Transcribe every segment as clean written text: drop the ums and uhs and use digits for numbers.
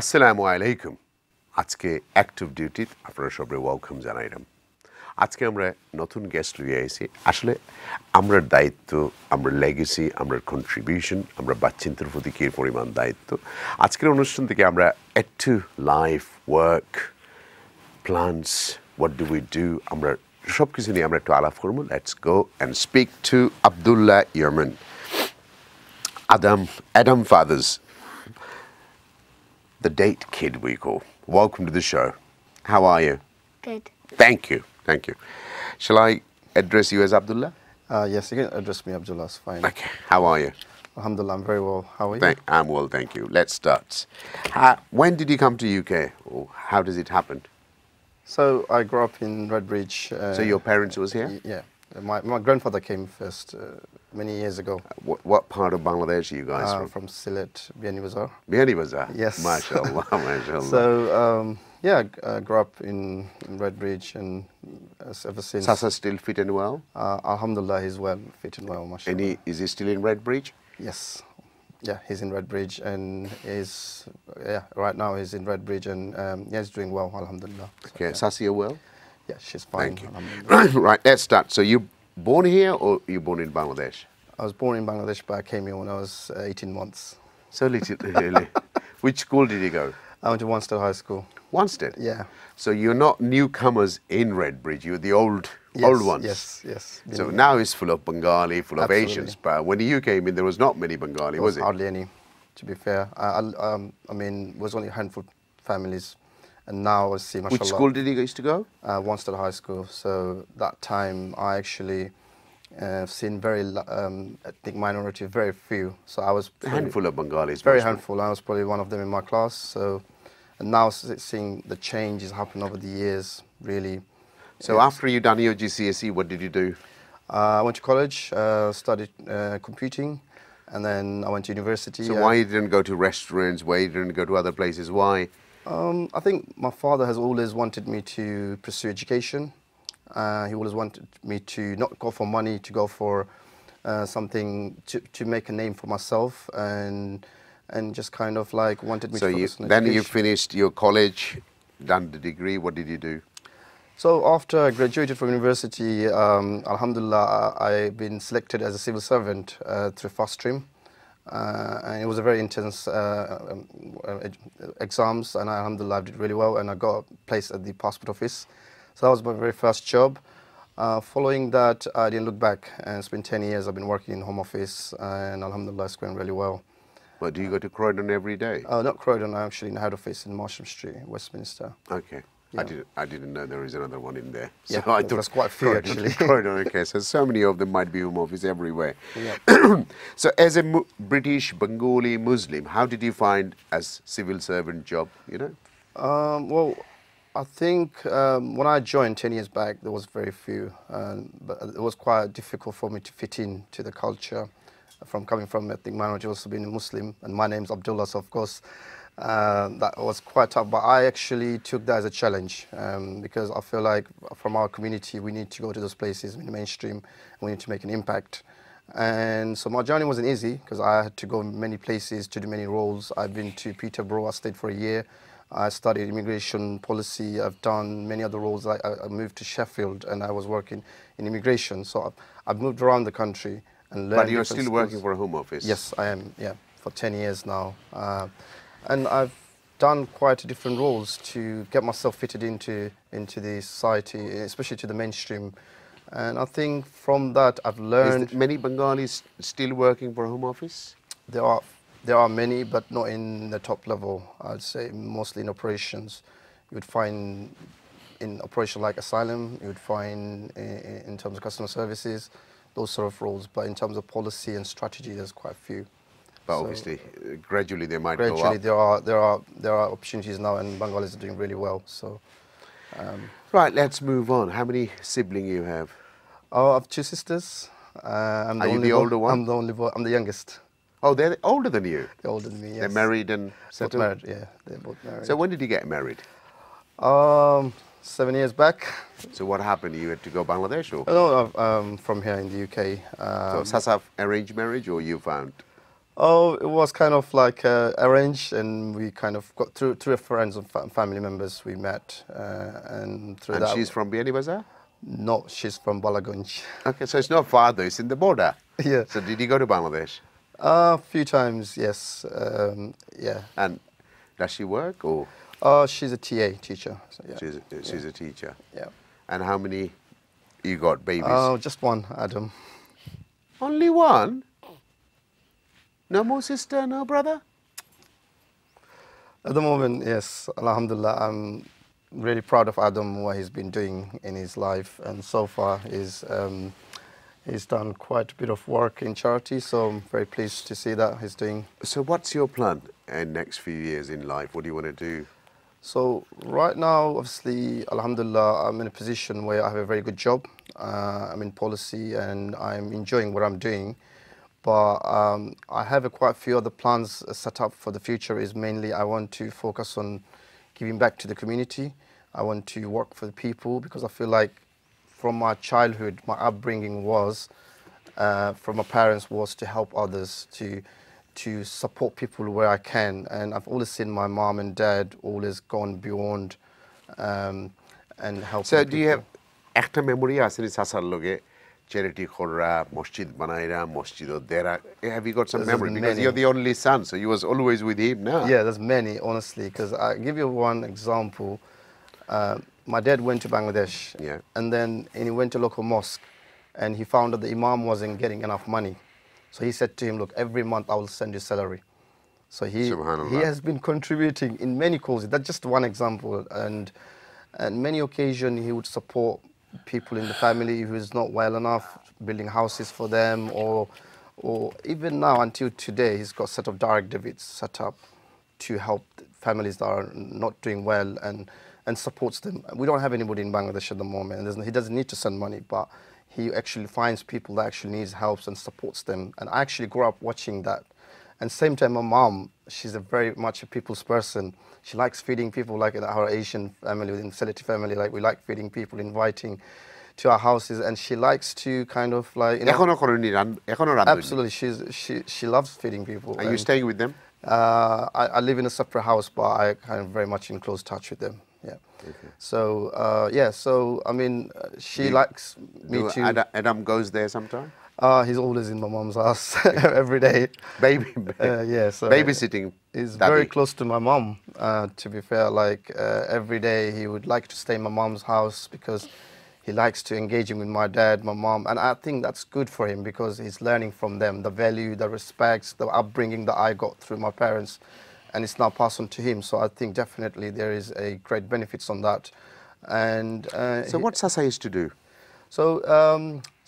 আসসালামু আলাইকুম আজকে অ্যাক্টিভ ডিউটি আপনারা সবাই ওয়েলকাম জানাইলাম আজকে আমরা নতুন গেস্ট লইয়া আইছি আসলে আমরার দায়িত্ব আমরা লেগেসি আমরা কন্ট্রিবিউশন আমরা বাচ্চাদের প্রতি কি পরিমাণ দায়িত্ব আজকের অনুষ্ঠান থেকে আমরা একটু life work plans what do we do আমরা সব কিছু নিয়ে আমরা একটু আলাপ করবো let's go and speak to Abdullah ইয়ারমান Adam Fathers, the date kid we call. Welcome to the show. How are you? Good. Thank you. Shall I address you as Abdullah? Yes, you can address me Abdullah, it's fine. Okay. How are you? Alhamdulillah, I'm very well. How are you? I'm well, thank you. Let's start. When did you come to UK? Or how does it happen? So I grew up in Redbridge. So your parents was here? Yeah. My grandfather came first many years ago. What part of Bangladesh are you guys from? From Sylhet, Biani Bazaar. Biani Bazaar? Yes. MashaAllah, MashaAllah. So, I grew up in Redbridge and ever since. Sasa still fit and well? Alhamdulillah, he's well, fit and well, mashallah. And is he still in Redbridge? Yes. Yeah, he's in Redbridge and right now he's in Redbridge and he's doing well, alhamdulillah. Okay, so, Sasia well? Yeah, she's fine. Thank you. Right, let's start. So you born here or you born in Bangladesh? I was born in Bangladesh, but I came here when I was 18 months. So little, really. Which school did you go? I went to Wanstead High School. Wanstead? Yeah. So you're not newcomers in Redbridge, you're the old ones? Yes. So now it's full of Bengali, full of Absolutely. Asians, but when you came in, there was not many Bengali, was it? Hardly any, to be fair. I mean, it was only a handful of families. And now I see, mashallah. Which school did you used to go? Wanstead High School. So that time I actually seen very ethnic minority, very few. So I was A handful of Bengalis. very mostly. handful. I was probably one of them in my class. So, and now seeing the changes happen over the years, really. So after you done your GCSE, what did you do? I went to college, studied computing, and then I went to university. So why you didn't go to restaurants? Why you didn't go to other places? Why? I think my father has always wanted me to pursue education. He always wanted me to not go for money, to go for something to make a name for myself, and just kind of like wanted me to focus on then education. you finished your college, done the degree. What did you do? So after I graduated from university, alhamdulillah, I've been selected as a civil servant through fast stream. And it was a very intense exams, and alhamdulillah I did really well, and I got a place at the passport office. So that was my very first job. Following that, I didn't look back, and it's been 10 years I've been working in home office, and alhamdulillah it's going really well. Well, do you go to Croydon every day? Not Croydon, I'm actually in the head office in Marsham Street, Westminster. Okay. Yeah. I didn't know there is another one in there. Yeah, So I thought there's quite a few actually. Croydon, okay. So many of them might be home office everywhere. Yeah. So as a British Bengali Muslim, how did you find as civil servant job, you know? Well, I think when I joined 10 years back, there was very few, but it was quite difficult for me to fit in to the culture. From coming from ethnic minority, also being a Muslim, and my name's Abdullah, so of course that was quite tough. But I actually took that as a challenge because I feel like from our community, we need to go to those places in the mainstream, and we need to make an impact. And so my journey wasn't easy because I had to go many places to do many roles. I've been to Peterborough, I stayed for a year. I studied immigration policy. I've done many other roles. I moved to Sheffield and I was working in immigration. So I've moved around the country and learned. But you're still skills. working for a home office? Yes, I am, yeah, for 10 years now. And I've done quite different roles to get myself fitted into the society, especially to the mainstream. And I think from that I've learned... Is many Bengalis still working for a home office? There are many, but not in the top level. I'd say mostly in operations. You would find in operation like asylum, you would find in terms of customer services, those sort of roles. But in terms of policy and strategy, there's quite a few. But obviously, gradually they might go up. Gradually, there are opportunities now, and Bengalis are doing really well. So, Right, let's move on. How many siblings you have? I have two sisters. I'm Are you the older one? I'm the only boy. I'm the youngest. Oh, they're older than you? They're older than me, yes. They're married and Both settled? married, yeah. They're both married. So when did you get married? 7 years back. So what happened? You had to go Bangladesh or? No, from here in the UK. So Sasaf arranged marriage or you found? Oh, it was kind of like arranged, and we kind of got through friends and family members we met, and through And that. she's from Biani Bazaar? No, she's from Balagunj. Okay, so it's not farther, it's in the border. Yeah. So did you go to Bangladesh? A few times, yes. Yeah. And does she work or She's a TA teacher. So yeah. she's a teacher? Yeah. And how many you got babies? Just one, Adam. Only one? No more sister, no brother? At the moment, yes, Alhamdulillah, I'm really proud of Adam, what he's been doing in his life, and so far he's done quite a bit of work in charity, so I'm very pleased to see that he's doing. So what's your plan in next few years in life? What do you want to do? So right now, obviously, Alhamdulillah, I'm in a position where I have a very good job. I'm in policy and I'm enjoying what I'm doing. But I have quite a few other plans set up for the future. Is mainly I want to focus on giving back to the community. I want to work for the people because I feel like from my childhood, my upbringing was, from my parents, was to help others, to support people where I can. And I've always seen my mom and dad always gone beyond and helping So people. do you have একটা memory আছে নি সাসার লগে charity korra masjid banaira masjid dera? Have you got some There's memory because many. you're the only son, so you was always with him now? Yeah, there's many, honestly, because I give you one example. My dad went to Bangladesh, Yeah. and then he went to local mosque, and he found that the imam wasn't getting enough money. So he said to him, look, every month I will send you salary. So he Subhanallah. has been contributing in many causes. That's just one example. And many occasions he would support people in the family who is not well enough, building houses for them, or even now until today, he's got a set of direct debits set up to help families that are not doing well and supports them. We don't have anybody in Bangladesh at the moment, and he doesn't need to send money, but he actually finds people that actually needs help and supports them. And I actually grew up watching that. And same time, my mom, she's a very much a people's person. She likes feeding people, like in our Asian family, within Seleti family, like we like feeding people, inviting to our houses, and she likes to kind of like, you know, এখনো করেনি এখনো রাঁধুনি? absolutely, she loves feeding people. Are you staying with them? I live in a separate house, but I kind of very much in close touch with them. Yeah. Okay. So yeah. So I mean, she likes me Do to. Adam goes there sometime? He's always in my mom's house every day. Baby, Yeah. So babysitting. he's daddy. very close to my mom. To be fair, like every day he would like to stay in my mom's house because he likes to engaging with my dad, my mom, and I think that's good for him because he's learning from them the value, the respects, the upbringing that I got through my parents, and it's now passed on to him. So I think definitely there is a great benefits on that. And So what Sasa used to do?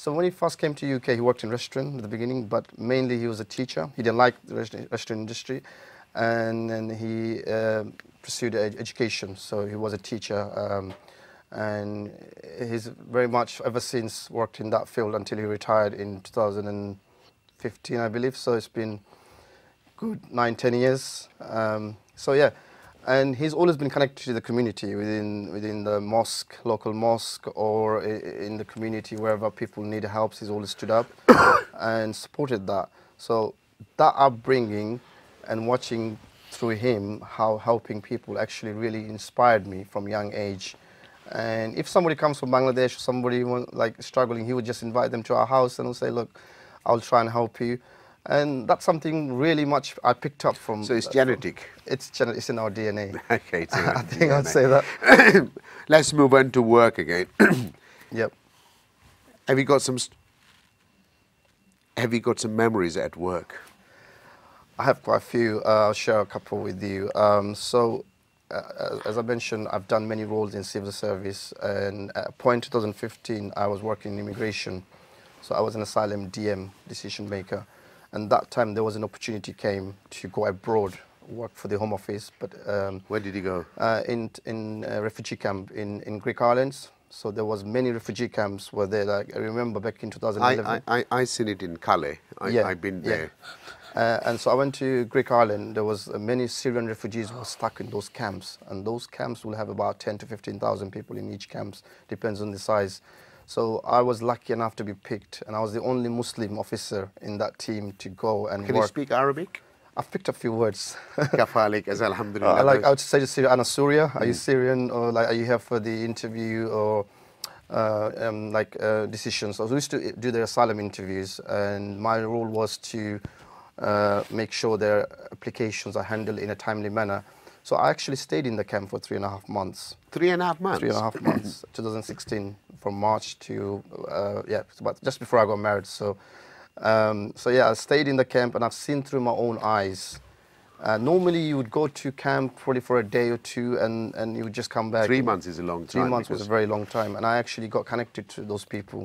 so when he first came to UK, he worked in restaurant at the beginning, but mainly he was a teacher. He didn't like the restaurant industry, and then he pursued education. So he was a teacher, and he's very much ever since worked in that field until he retired in 2015, I believe. So it's been good 9-10 years. So yeah. And he's always been connected to the community within the mosque, local mosque, or in the community wherever people need help. He's always stood up and supported that. So that upbringing and watching through him how helping people actually really inspired me from young age. And if somebody comes from Bangladesh or somebody like struggling, he would just invite them to our house and will say, "Look, I'll try and help you." And that's something really much I picked up from. So it's genetic. It's in our DNA. Okay, it's in our I think I'd DNA. say that. Let's move on to work again. Yep. Have you got some memories at work? I have quite a few. I'll share a couple with you. As I mentioned, I've done many roles in civil service, and at a point 2015, I was working in immigration. So I was an asylum DM, decision maker. And that time there was an opportunity came to go abroad, work for the Home Office. But Where did you go? in a refugee camp in Greek islands. So there was many refugee camps were there. Like I remember back in 2011. I seen it in Calais. I've been there. And so I went to Greek island. There was many Syrian refugees who were stuck in those camps, and those camps will have about 10 to 15,000 people in each camps, depends on the size. So I was lucky enough to be picked, and I was the only Muslim officer in that team to go and Can work. you speak Arabic? I've picked a few words. Kafalik as alhamdulillah. Like I would say to Syria, Anna Surya, are you Syrian, or like are you here for the interview, or decisions? So we used to do their asylum interviews, and my role was to make sure their applications are handled in a timely manner. So I actually stayed in the camp for 3.5 months. 3.5 months? 3.5 months, 2016, from March to, but just before I got married. So yeah, I stayed in the camp, and I've seen through my own eyes. Normally you would go to camp probably for a day or two, and you would just come back. 3 months is a long time. 3 months was a very long time, and I actually got connected to those people.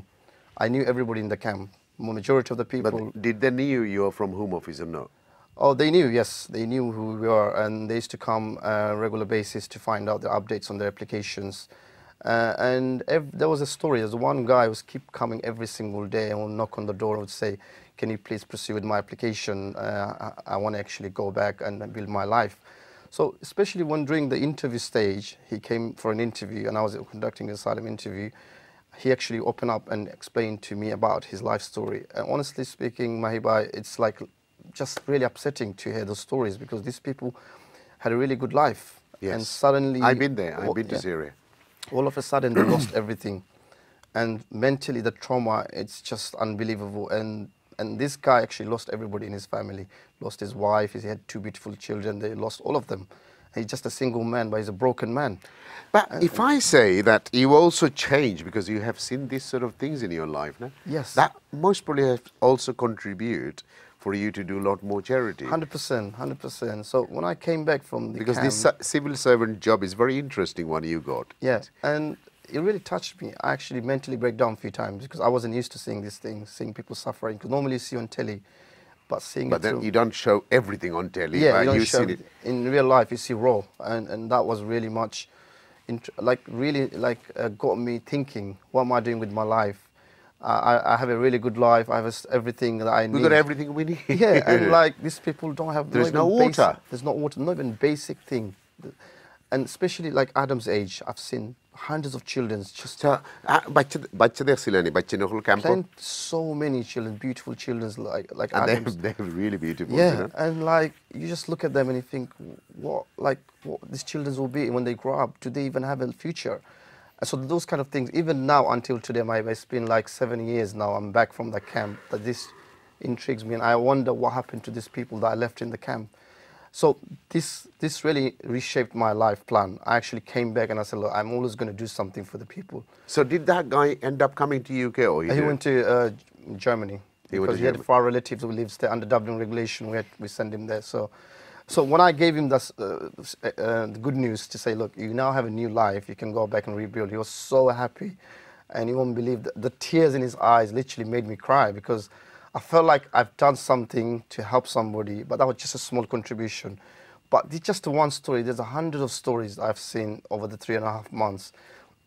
I knew everybody in the camp, majority of the people. But did they knew you are from Home Office or no? Oh, they knew, yes. They knew who we were, and they used to come regular basis to find out the updates on their applications. There was a story. There's one guy who was keep coming every single day and would knock on the door and would say, can you please proceed with my application? I want to actually go back and build my life. So especially when during the interview stage, he came for an interview, and I was conducting an asylum interview. He actually opened up and explained to me about his life story. And honestly speaking, Mahiba, it's like just really upsetting to hear those stories, because these people had a really good life. Yes. And suddenly... I've been there. I've been to Syria. All of a sudden, they lost everything. And mentally, the trauma, it's just unbelievable. And this guy actually lost everybody in his family. Lost his wife, he had 2 beautiful children, they lost all of them. He's just a single man, but he's a broken man. But if I say that you also change because you have seen these sort of things in your life, no? Yes. That most probably has also contribute for you to do a lot more charity. 100%, 100%. So when I came back from the because camp, this civil servant job is very interesting one you got. Yeah, and it really touched me. I actually mentally break down a few times, because I wasn't used to seeing these things, seeing people suffering. Because normally you see on telly, but seeing but it then through, you don't show everything on telly. yeah, but you don't you've show seen it. In real life. You see raw, and that was really much, got me thinking, what am I doing with my life? I have a really good life. I have everything that I need. We got everything we need. Yeah, and like these people don't have. There's no water. There's no water. Not even basic thing, and especially like Adam's age, I've seen hundreds of children just. বাচ্চাদের ছিলেন বাচ্চাদের হল camp. So many children, beautiful children like and Adam's. they're really beautiful. Yeah, you know? and like you just look at them and you think, what these children will be when they grow up? Do they even have a future? So those kind of things, even now until today, it's been like 7 years now, I'm back from the camp, that this intrigues me, and I wonder what happened to these people that I left in the camp. So this really reshaped my life plan. I actually came back and I said, look, I'm always going to do something for the people. So did that guy end up coming to UK or he went to Germany, because he had far relatives who lives there under Dublin regulation. We send him there. So when I gave him this, the good news to say, look, you now have a new life, you can go back and rebuild, he was so happy. And you won't believe the tears in his eyes literally made me cry, because I felt like I've done something to help somebody, but that was just a small contribution. But it's just one story. There's 100 of stories I've seen over the 3.5 months,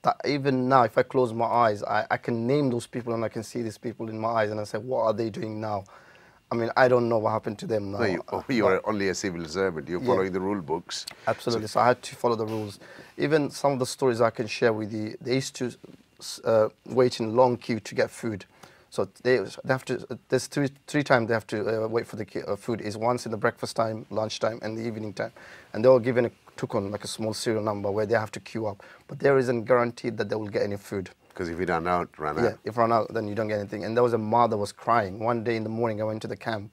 that even now, if I close my eyes, I can name those people, and I can see these people in my eyes, and I say, what are they doing now? I mean, I don't know what happened to them now. No, you are only a civil servant. You're following the rule books. Absolutely. So I had to follow the rules. Even some of the stories I can share with you, they used to wait in a long queue to get food. So they have to, there's three times they have to wait for the food. Is once in the breakfast time, lunchtime, and the evening time. And they were given a token, like a small serial number, where they have to queue up. But there isn't guaranteed that they will get any food. Because if you run out. Yeah, if you run out, then you don't get anything. And there was a mother was crying. One day in the morning, I went to the camp,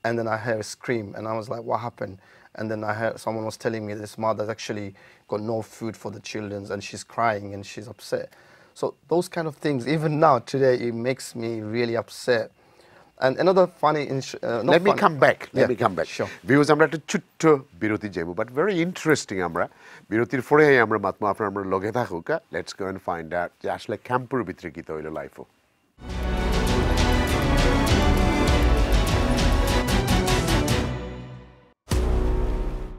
and then I heard a scream, and I was like, what happened? And then I heard someone was telling me this mother's actually got no food for the children, and she's crying, and she's upset. So those kind of things, even now, today, it makes me really upset. And another funny... Let me come back. Let me come back. Sure. Because আমরা একটা ছোট্ট বিরতি যাইব, but very interesting আমরা বিরতির পরে আমরা মাতমা আপনারা লগে থাকুক. Let's go and find out যে আসলে ক্যাম্পের ভিতরে কি হইলো লাইফও.